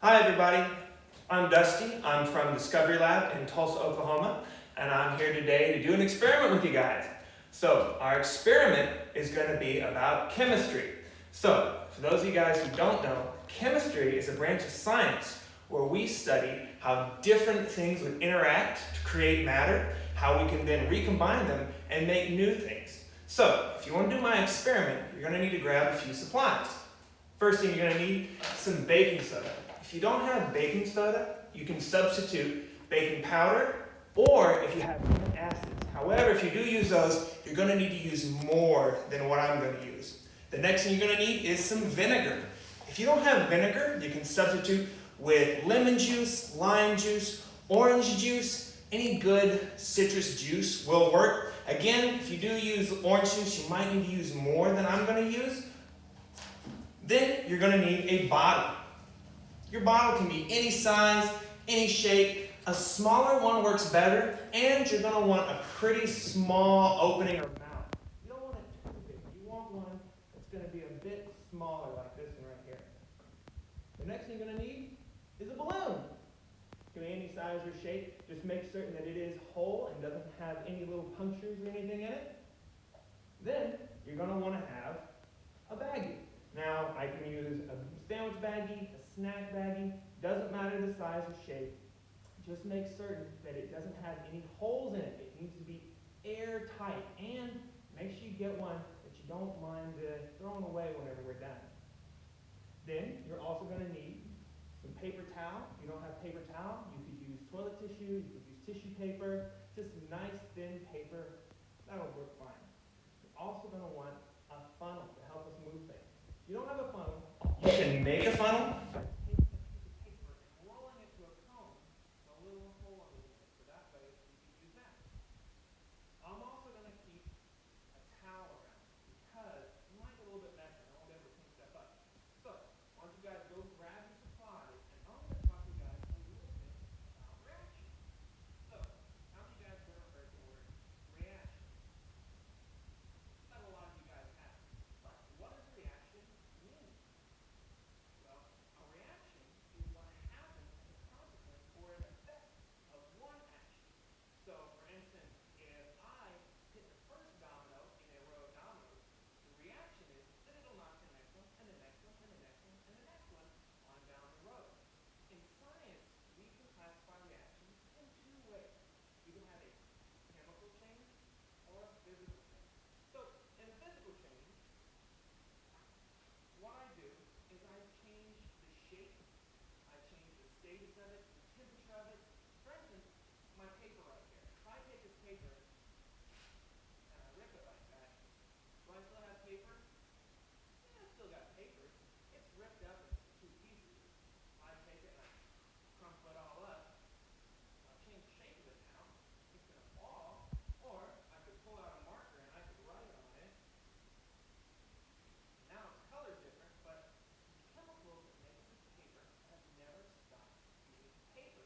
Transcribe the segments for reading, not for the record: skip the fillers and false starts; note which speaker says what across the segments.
Speaker 1: Hi everybody, I'm Dusty. I'm from Discovery Lab in Tulsa, Oklahoma, and I'm here today to do an experiment with you guys. So our experiment is going to be about chemistry. So for those of you guys who don't know, chemistry is a branch of science where we study how different things would interact to create matter, how we can then recombine them and make new things. So if you want to do my experiment, you're going to need to grab a few supplies. First thing you're going to need is some baking soda. If you don't have baking soda, you can substitute baking powder, or if you have acids. However, if you do use those, you're going to need to use more than what I'm going to use. The next thing you're going to need is some vinegar. If you don't have vinegar, you can substitute with lemon juice, lime juice, orange juice, any good citrus juice will work. Again, if you do use orange juice, you might need to use more than I'm going to use. Then you're going to need a bottle. Your bottle can be any size, any shape. A smaller one works better, and you're going to want a pretty small opening or mouth. You don't want it too big. You want one that's going to be a bit smaller, like this one right here. The next thing you're going to need is a balloon. It can be any size or shape. Just make certain that it is whole and doesn't have any little punctures or anything in it. Then you're going to want to have a baggie. Now, I can use a sandwich baggie, a snack baggie, doesn't matter the size or shape. Just make certain that it doesn't have any holes in it. It needs to be airtight, and make sure you get one that you don't mind throwing away whenever we're done. Then, you're also going to need some paper towel. If you don't have paper towel, you could use toilet tissue, you could use tissue paper, just nice thin paper. That'll work fine. You're also going to want a funnel to help us move things. If you don't have a funnel, you can make a funnel by taking a piece of paper and rolling it to a cone with a little hole underneath it. So that way you can use that. I'm also going to keep a towel around because it might get a little bit messy and I won't be able to clean stuff up. So why don't you guys go grab your supplies, and I'm going to talk to you guys a little bit about reaction. So how many of you guys have ever heard the word reaction? Not a lot of you guys have. But what does reaction mean? Well, a reaction is what happens as a consequence or an effect of one action. So, for instance, if I hit the first domino in a row of dominoes, the reaction is that it'll knock the next one, and the next one, and the next one, and the next one on down the road. In science, we can classify reactions in two ways. You can have a chemical change or a physical change. So, in a physical change, what I do is I change the shape, I change the status of it, the temperature of it. For instance, my paper right here. If I take this paper and I rip it like that, do I still have paper? Yeah, I still got paper. It's ripped up into two pieces. I take it and I crumple it all up. I've changed the shape of it now. It's going to fall. Or I could pull out a marker and I could write on it. Now it's colored different, but the chemicals that make up this paper have never stopped being paper.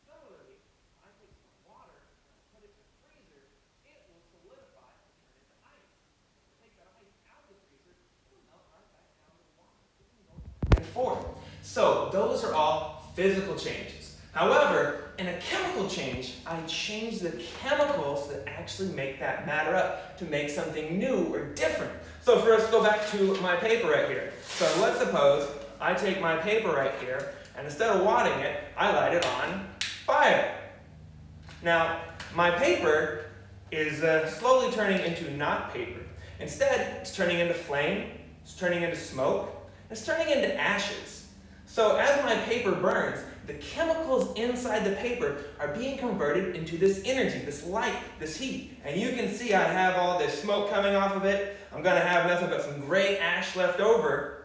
Speaker 1: Similarly, if I take some water and I put it in the freezer, it will solidify and turn into ice. If I take that ice out of the freezer, it'll melt right back down to the water. It can go back and forth. So those are all physical changes. However, in a chemical change, I change the chemicals that actually make that matter up to make something new or different. So for us to go back to my paper right here. So let's suppose I take my paper right here, and instead of wadding it, I light it on fire. Now, my paper is slowly turning into not paper. Instead, it's turning into flame, it's turning into smoke, it's turning into ashes. So as my paper burns, the chemicals inside the paper are being converted into this energy, this light, this heat. And you can see I have all this smoke coming off of it. I'm going to have nothing but some gray ash left over.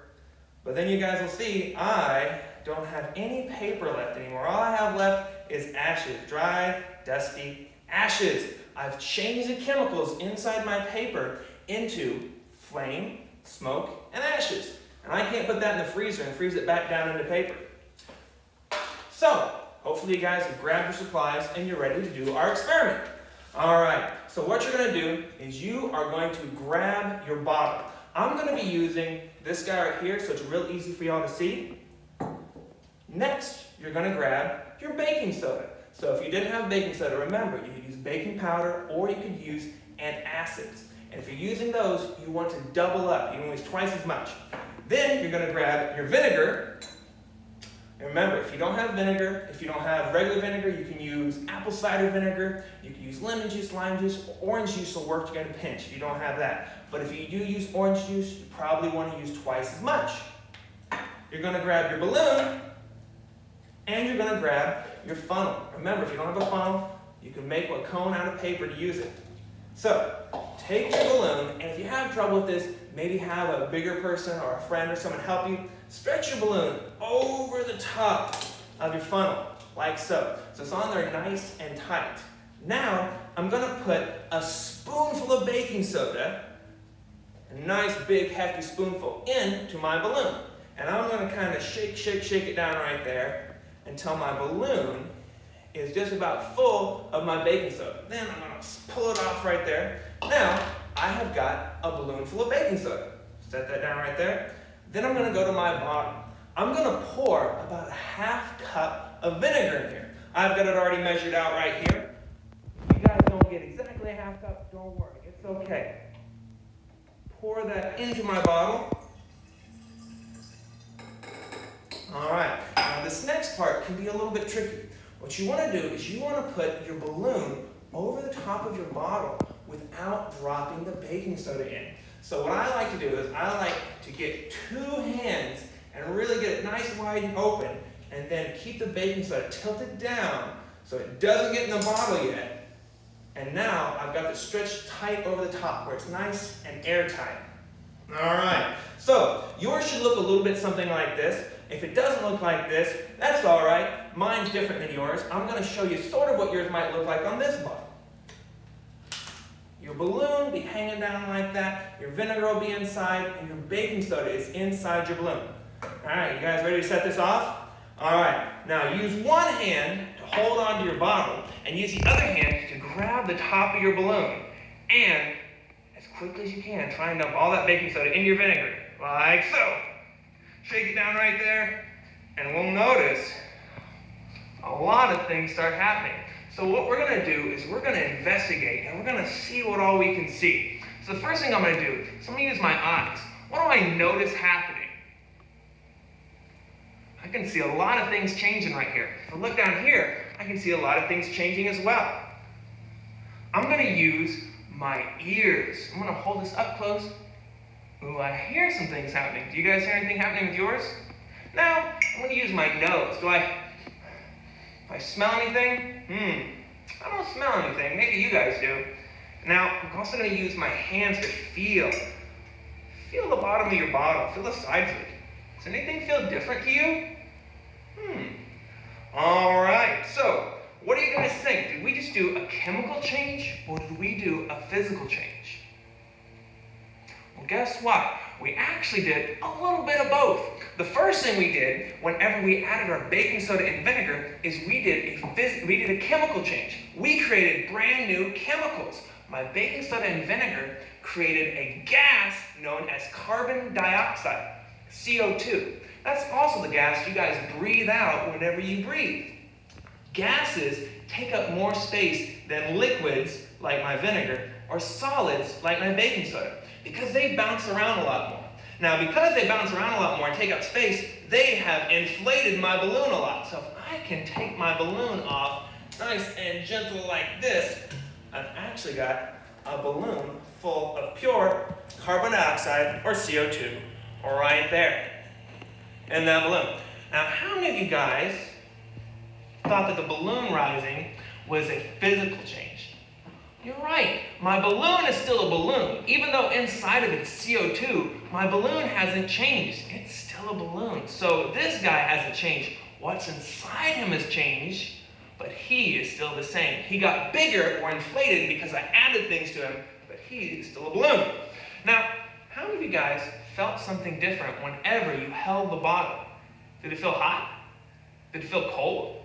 Speaker 1: But then you guys will see I don't have any paper left anymore. All I have left is ashes, dry, dusty ashes. I've changed the chemicals inside my paper into flame, smoke, and ashes. And I can't put that in the freezer and freeze it back down into paper. So, hopefully you guys have grabbed your supplies and you're ready to do our experiment. Alright, so what you're going to do is you are going to grab your bottle. I'm going to be using this guy right here so it's real easy for y'all to see. Next, you're going to grab your baking soda. So if you didn't have baking soda, remember, you could use baking powder or you could use antacids. And if you're using those, you want to double up. You want to use twice as much. Then you're going to grab your vinegar. And remember, if you don't have vinegar, if you don't have regular vinegar, you can use apple cider vinegar, you can use lemon juice, lime juice, or orange juice will work to get a pinch if you don't have that. But if you do use orange juice, you probably want to use twice as much. You're going to grab your balloon, and you're going to grab your funnel. Remember, if you don't have a funnel, you can make a cone out of paper to use it. So, take your balloon, and if you have trouble with this, maybe have a bigger person or a friend or someone help you. Stretch your balloon over the top of your funnel, like so. So it's on there nice and tight. Now, I'm going to put a spoonful of baking soda, a nice big hefty spoonful, into my balloon. And I'm going to kind of shake it down right there until my balloon is just about full of my baking soda. Then I'm going to pull it off right there. Now, I have got a balloon full of baking soda. Set that down right there. Then I'm going to go to my bottom. I'm going to pour about a half cup of vinegar in here. I've got it already measured out right here. If you guys don't get exactly a half cup, don't worry. It's okay. Pour that into my bottle. All right. Now this next part can be a little bit tricky. What you want to do is you want to put your balloon over the top of your bottle without dropping the baking soda in. So what I like to do is I like to get two hands and really get it nice wide and open, and then keep the baking soda tilted down so it doesn't get in the bottle yet. And now I've got this stretched tight over the top where it's nice and airtight. All right, so yours should look a little bit something like this. If it doesn't look like this, that's all right. Mine's different than yours. I'm going to show you sort of what yours might look like on this bottle. Your balloon will be hanging down like that, your vinegar will be inside, and your baking soda is inside your balloon. All right, you guys ready to set this off? All right, now use one hand to hold onto your bottle, and use the other hand to grab the top of your balloon. And as quickly as you can, try and dump all that baking soda into your vinegar, like so. Shake it down right there, and we'll notice a lot of things start happening. So what we're going to do is we're going to investigate, and we're going to see what all we can see. So the first thing I'm going to do is I'm going to use my eyes. What do I notice happening? I can see a lot of things changing right here. If I look down here, I can see a lot of things changing as well. I'm going to use my ears. I'm going to hold this up close. Ooh, I hear some things happening. Do you guys hear anything happening with yours? Now, I'm going to use my nose. Do I smell anything? I don't smell anything. Maybe you guys do. Now, I'm also going to use my hands to feel. Feel the bottom of your bottle. Feel the sides of it. Does anything feel different to you? All right. So, what do you guys think? Did we just do a chemical change, or did we do a physical change? Well, guess what? We actually did a little bit of both. The first thing we did whenever we added our baking soda and vinegar is we did a chemical change. We created brand new chemicals. My baking soda and vinegar created a gas known as carbon dioxide, CO2. That's also the gas you guys breathe out whenever you breathe. Gases take up more space than liquids, like my vinegar, or solids, like my baking soda, because they bounce around a lot more. Now, because they bounce around a lot more and take up space, they have inflated my balloon a lot. So if I can take my balloon off nice and gentle like this, I've actually got a balloon full of pure carbon dioxide, or CO2, right there in that balloon. Now, how many of you guys thought that the balloon rising was a physical change? You're right. My balloon is still a balloon. Even though inside of it's CO2, my balloon hasn't changed. It's still a balloon. So this guy hasn't changed. What's inside him has changed, but he is still the same. He got bigger or inflated because I added things to him, but he is still a balloon. Now, how many of you guys felt something different whenever you held the bottle? Did it feel hot? Did it feel cold?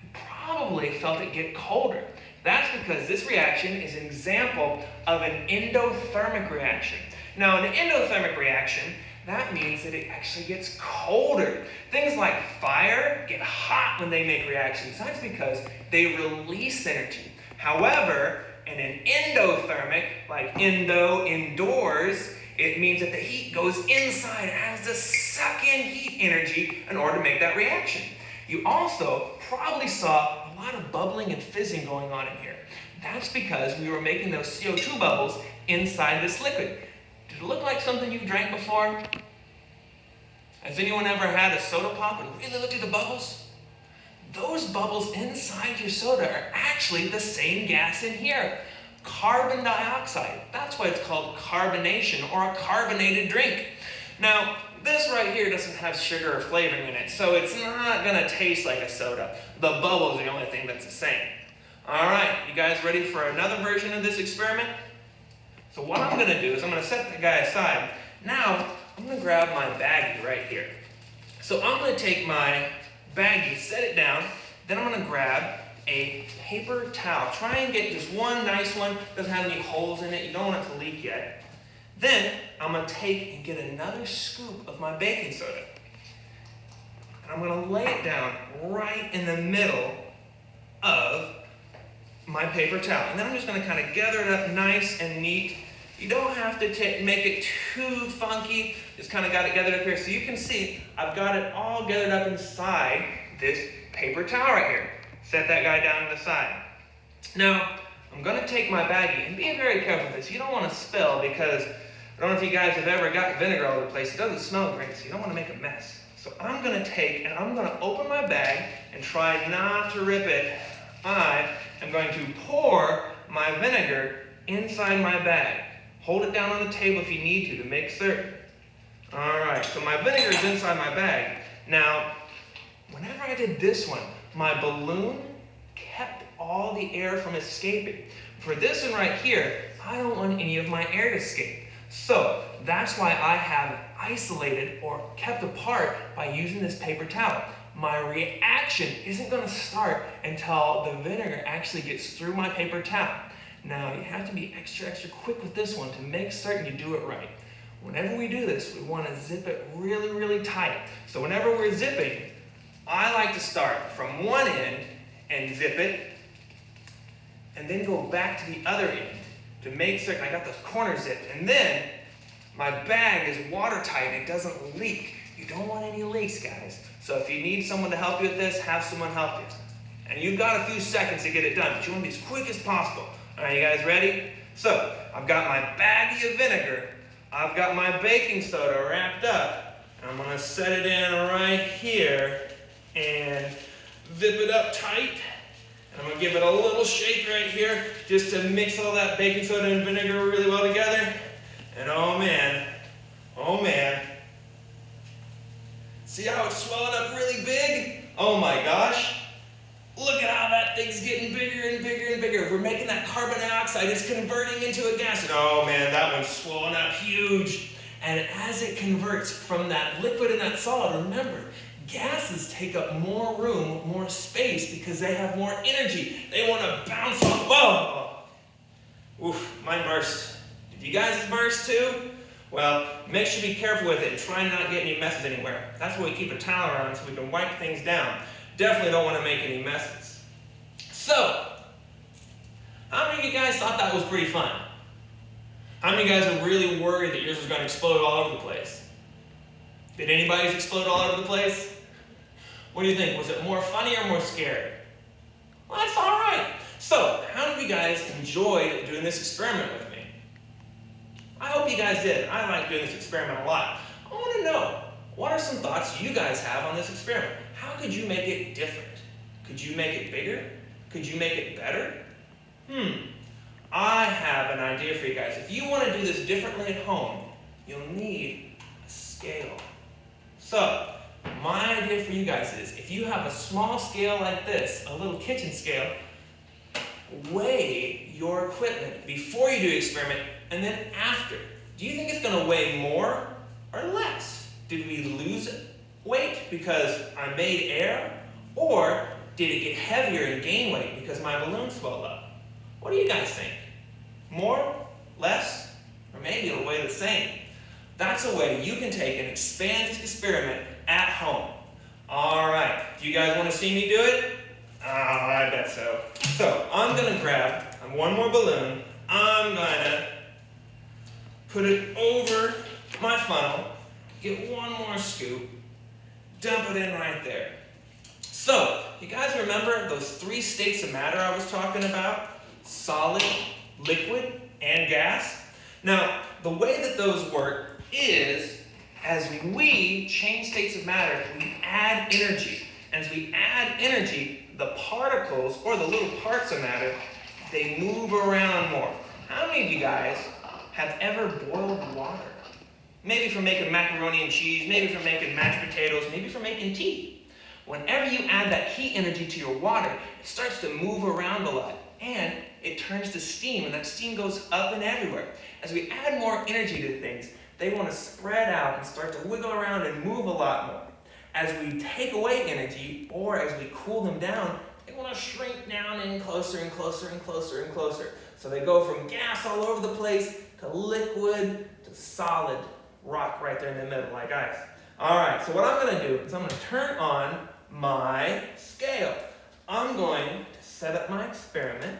Speaker 1: You probably felt it get colder. That's because this reaction is an example of an endothermic reaction. Now, in an endothermic reaction, that means that it actually gets colder. Things like fire get hot when they make reactions. That's because they release energy. However, in an endothermic, like indoors, it means that the heat goes inside. It has to suck in heat energy in order to make that reaction. You also probably saw a lot of bubbling and fizzing going on in here. That's because we were making those CO2 bubbles inside this liquid. Did it look like something you've drank before? Has anyone ever had a soda pop and really looked at the bubbles? Those bubbles inside your soda are actually the same gas in here, carbon dioxide. That's why it's called carbonation, or a carbonated drink. Now, this right here doesn't have sugar or flavoring in it, so it's not gonna taste like a soda. The bubbles are the only thing that's the same. All right, you guys ready for another version of this experiment? So what I'm gonna do is I'm gonna set the guy aside. Now, I'm gonna grab my baggie right here. So I'm gonna take my baggie, set it down, then I'm gonna grab a paper towel. Try and get just one nice one, doesn't have any holes in it, you don't want it to leak yet. Then I'm gonna take and get another scoop of my baking soda. And I'm gonna lay it down right in the middle of my paper towel. And then I'm just gonna kind of gather it up nice and neat. You don't have to make it too funky. Just kind of got it gathered up here. So you can see I've got it all gathered up inside this paper towel right here. Set that guy down to the side. Now, I'm gonna take my baggie, and be very careful with this. You don't want to spill, because I don't know if you guys have ever got vinegar all over the place. It doesn't smell great, so you don't want to make a mess. So I'm gonna take and I'm gonna open my bag and try not to rip it. I am going to pour my vinegar inside my bag. Hold it down on the table if you need to make certain. All right, so my vinegar is inside my bag. Now, whenever I did this one, my balloon kept all the air from escaping. For this one right here, I don't want any of my air to escape. So that's why I have isolated or kept apart by using this paper towel. My reaction isn't going to start until the vinegar actually gets through my paper towel. Now, you have to be extra quick with this one to make certain you do it right. Whenever we do this, we want to zip it really tight. So whenever we're zipping, I like to start from one end and zip it, and then go back to the other end to make certain I got the corner zipped. And then my bag is watertight and it doesn't leak. You don't want any leaks, guys. So if you need someone to help you with this, have someone help you. And you've got a few seconds to get it done, but you want to be as quick as possible. All right, you guys ready? So I've got my baggie of vinegar. I've got my baking soda wrapped up. I'm going to set it in right here and zip it up tight. And I'm going to give it a little shake right here just to mix all that baking soda and vinegar really well together. And oh man, see how it's swelling up really big? Oh my gosh. Look at how that thing's getting bigger and bigger and bigger. We're making that carbon dioxide, it's converting into a gas. And oh man, that one's swollen up huge. And as it converts from that liquid and that solid, remember, gases take up more room, more space, because they have more energy. They want to bounce off. Whoa! Oof, mine burst. Did you guys burst too? Well, make sure you be careful with it and try not to get any messes anywhere. That's why we keep a towel around so we can wipe things down. Definitely don't want to make any messes. So, how many of you guys thought that was pretty fun? How many of you guys were really worried that yours was going to explode all over the place? Did anybody's explode all over the place? What do you think? Was it more funny or more scary? Well, that's all right. So, how many of you guys enjoyed doing this experiment with me? I hope you guys did. I like doing this experiment a lot. I want to know, what are some thoughts you guys have on this experiment? How could you make it different? Could you make it bigger? Could you make it better? I have an idea for you guys. If you want to do this differently at home, you'll need a scale. So, my idea for you guys is, if you have a small scale like this, a little kitchen scale, weigh your equipment before you do the experiment and then after. Do you think it's going to weigh more or less? Did we lose weight because I made air? Or did it get heavier and gain weight because my balloon swelled up? What do you guys think? More? Less? Or maybe it'll weigh the same? That's a way you can take and expand this experiment at home. All right, do you guys want to see me do it? Oh, I bet so. So I'm going to grab one more balloon. I'm going to put it over my funnel, get one more scoop, dump it in right there. So, you guys remember those 3 states of matter I was talking about? Solid, liquid, and gas? Now, the way that those work is, as we change states of matter, we add energy. As we add energy, the particles, or the little parts of matter, they move around more. How many of you guys have ever boiled water? Maybe for making macaroni and cheese, maybe for making mashed potatoes, maybe for making tea. Whenever you add that heat energy to your water, it starts to move around a lot, and it turns to steam, and that steam goes up and everywhere. As we add more energy to things, they want to spread out and start to wiggle around and move a lot more. As we take away energy, or as we cool them down, they want to shrink down in closer and closer and closer and closer. So they go from gas all over the place to liquid to solid rock right there in the middle, like ice. All right, so what I'm going to do is I'm going to turn on my scale. I'm going to set up my experiment.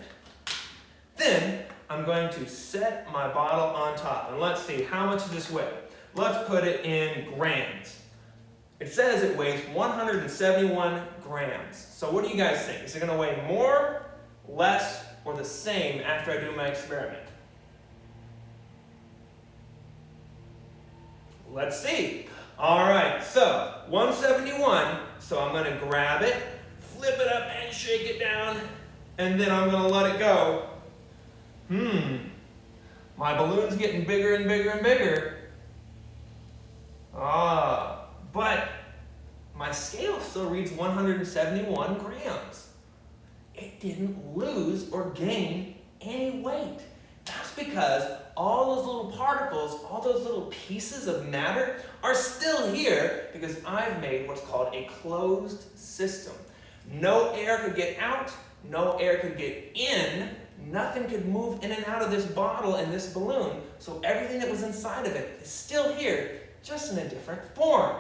Speaker 1: Then I'm going to set my bottle on top. And let's see, how much does this weigh? Let's put it in grams. It says it weighs 171 grams. So what do you guys think? Is it going to weigh more, less, or the same after I do my experiment? Let's see. All right, so 171. So I'm going to grab it, flip it up, and shake it down, and then I'm going to let it go. My balloon's getting bigger and bigger and bigger. But my scale still reads 171 grams. It didn't lose or gain any weight. That's because all those little particles, all those little pieces of matter are still here because I've made what's called a closed system. No air could get out, no air could get in, nothing could move in and out of this bottle and this balloon, so everything that was inside of it is still here, just in a different form.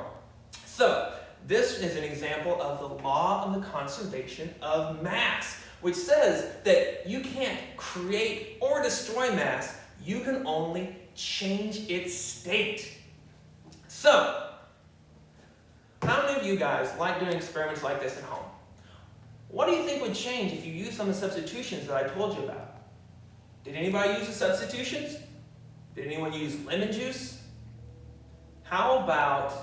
Speaker 1: So, this is an example of the law of the conservation of mass, which says that you can't create or destroy mass, you can only change its state. So, how many of you guys like doing experiments like this at home? What do you think would change if you used some of the substitutions that I told you about? Did anybody use the substitutions? Did anyone use lemon juice? How about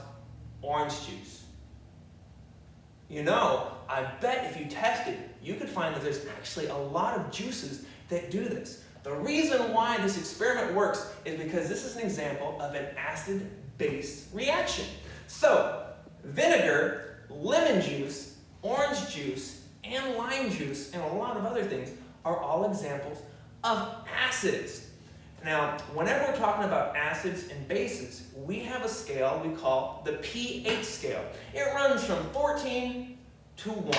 Speaker 1: orange juice? You know, I bet if you tested, you could find that there's actually a lot of juices that do this. The reason why this experiment works is because this is an example of an acid-base reaction. So, vinegar, lemon juice, orange juice, and lime juice, and a lot of other things are all examples of acids. Now, whenever we're talking about acids and bases, we have a scale we call the pH scale. It runs from 14 to 1.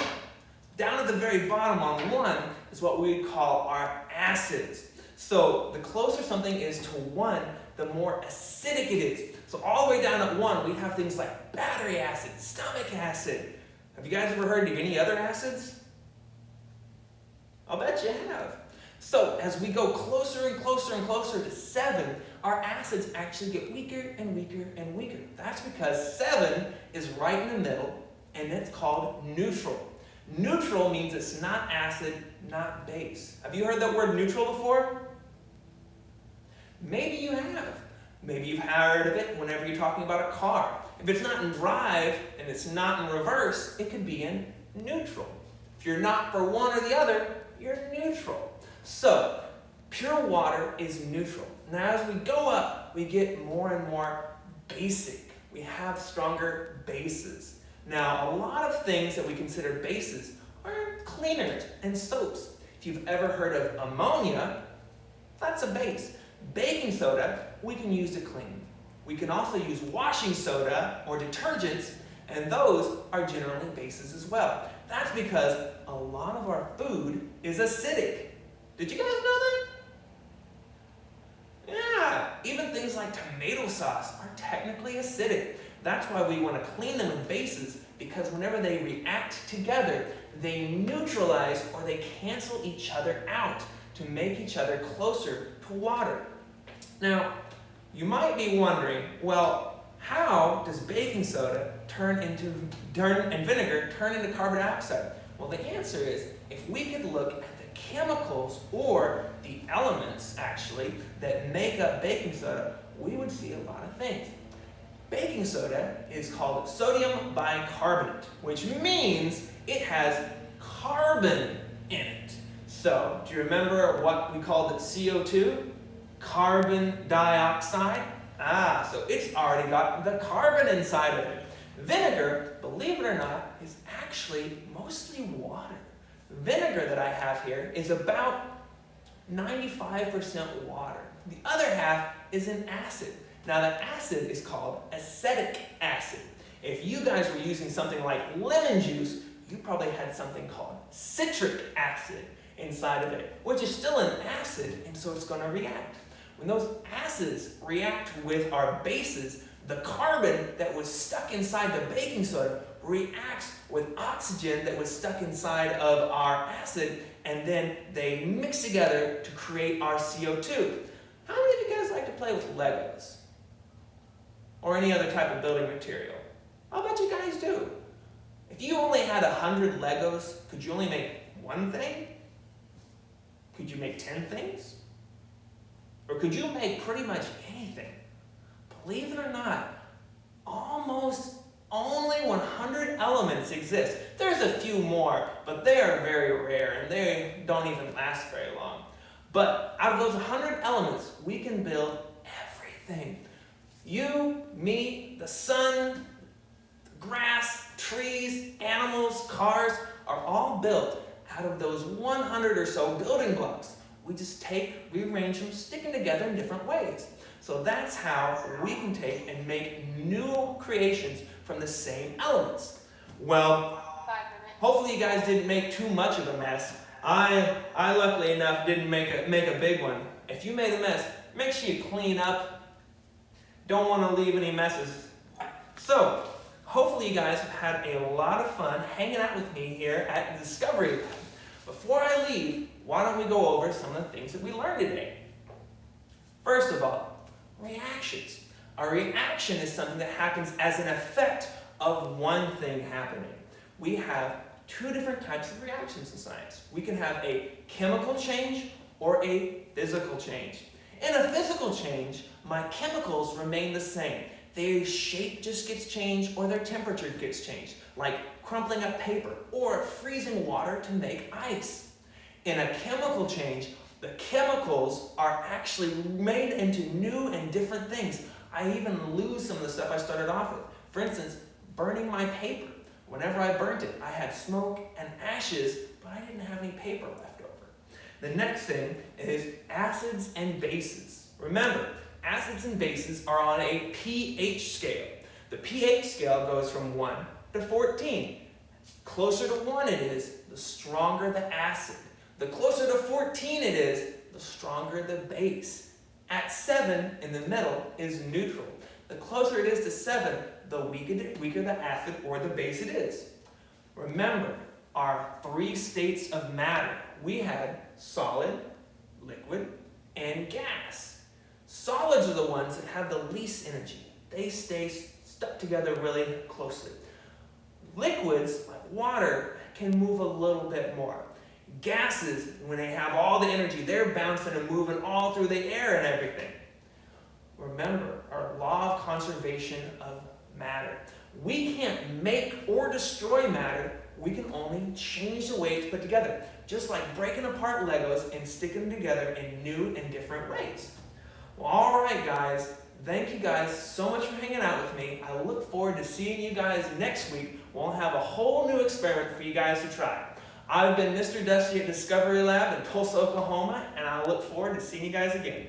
Speaker 1: Down at the very bottom on 1 is what we call our acids. So the closer something is to 1, the more acidic it is. So all the way down at 1, we have things like battery acid, stomach acid. Have you guys ever heard of any other acids? I'll bet you have. So as we go closer and closer and closer to 7, our acids actually get weaker and weaker and weaker. That's because 7 is right in the middle, and it's called neutral. Neutral means it's not acid, not base. Have you heard that word neutral before? Maybe you have. Maybe you've heard of it whenever you're talking about a car. If it's not in drive and it's not in reverse, it could be in neutral. If you're not for one or the other, you're neutral. So, pure water is neutral. Now as we go up, we get more and more basic. We have stronger bases. Now, a lot of things that we consider bases are cleaners and soaps. If you've ever heard of ammonia, that's a base. Baking soda, we can use to clean. We can also use washing soda or detergents, and those are generally bases as well. That's because a lot of our food is acidic. Did you guys know that? Yeah, even things things like tomato sauce are technically acidic. That's why we want to clean them with bases, because whenever they react together, they neutralize or they cancel each other out to make each other closer to water. Now, you might be wondering, well, how does baking soda and vinegar turn into carbon dioxide? Well, the answer is, if we could look at the chemicals or the elements, actually, that make up baking soda, we would see a lot of things. Baking soda is called sodium bicarbonate, which means it has carbon in it. So, do you remember what we called it CO2? Carbon dioxide? So it's already got the carbon inside of it. Vinegar, believe it or not, is actually mostly water. Vinegar that I have here is about 95% water. The other half is an acid. Now the acid is called acetic acid. If you guys were using something like lemon juice, you probably had something called citric acid inside of it, which is still an acid, and so it's going to react. When those acids react with our bases, the carbon that was stuck inside the baking soda reacts with oxygen that was stuck inside of our acid, and then they mix together to create our CO2. How many of you guys like to play with Legos? Or any other type of building material? I'll bet you guys do. If you only had 100 Legos, could you only make one thing? Could you make 10 things? Or could you make pretty much anything? Believe it or not, almost only 100 elements exist. There's a few more, but they are very rare and they don't even last very long. But out of those 100 elements, we can build everything. You, me, the sun, the grass, trees, animals, cars are all built out of those 100 or so building blocks. We just rearrange them, stick them together in different ways. So that's how we can take and make new creations from the same elements. Well, hopefully you guys didn't make too much of a mess. I luckily enough didn't make a big one. If you made a mess, make sure you clean up. Don't want to leave any messes. So, hopefully you guys have had a lot of fun hanging out with me here at the Discovery Lab. Before I leave, why don't we go over some of the things that we learned today? First of all, reactions. A reaction is something that happens as an effect of one thing happening. We have two different types of reactions in science. We can have a chemical change or a physical change. In a physical change, my chemicals remain the same. Their shape just gets changed or their temperature gets changed, like crumpling up paper or freezing water to make ice. In a chemical change, the chemicals are actually made into new and different things. I even lose some of the stuff I started off with. For instance, burning my paper. Whenever I burnt it, I had smoke and ashes, but I didn't have any paper left over. The next thing is acids and bases. Remember, acids and bases are on a pH scale. The pH scale goes from 1 to 14. Closer to 1 it is, the stronger the acid. The closer to 14 it is, the stronger the base. At 7, in the middle, is neutral. The closer it is to 7, the weaker the acid or the base it is. Remember, our 3 states of matter. We had solid, liquid, and gas. Solids are the ones that have the least energy. They stay stuck together really closely. Liquids, like water, can move a little bit more. Gases, when they have all the energy, they're bouncing and moving all through the air and everything. Remember, our law of conservation of matter. We can't make or destroy matter. We can only change the way it's put together. Just like breaking apart Legos and sticking them together in new and different ways. Well, all right, guys. Thank you guys so much for hanging out with me. I look forward to seeing you guys next week. We'll have a whole new experiment for you guys to try. I've been Mr. Dusty at Discovery Lab in Tulsa, Oklahoma, and I look forward to seeing you guys again.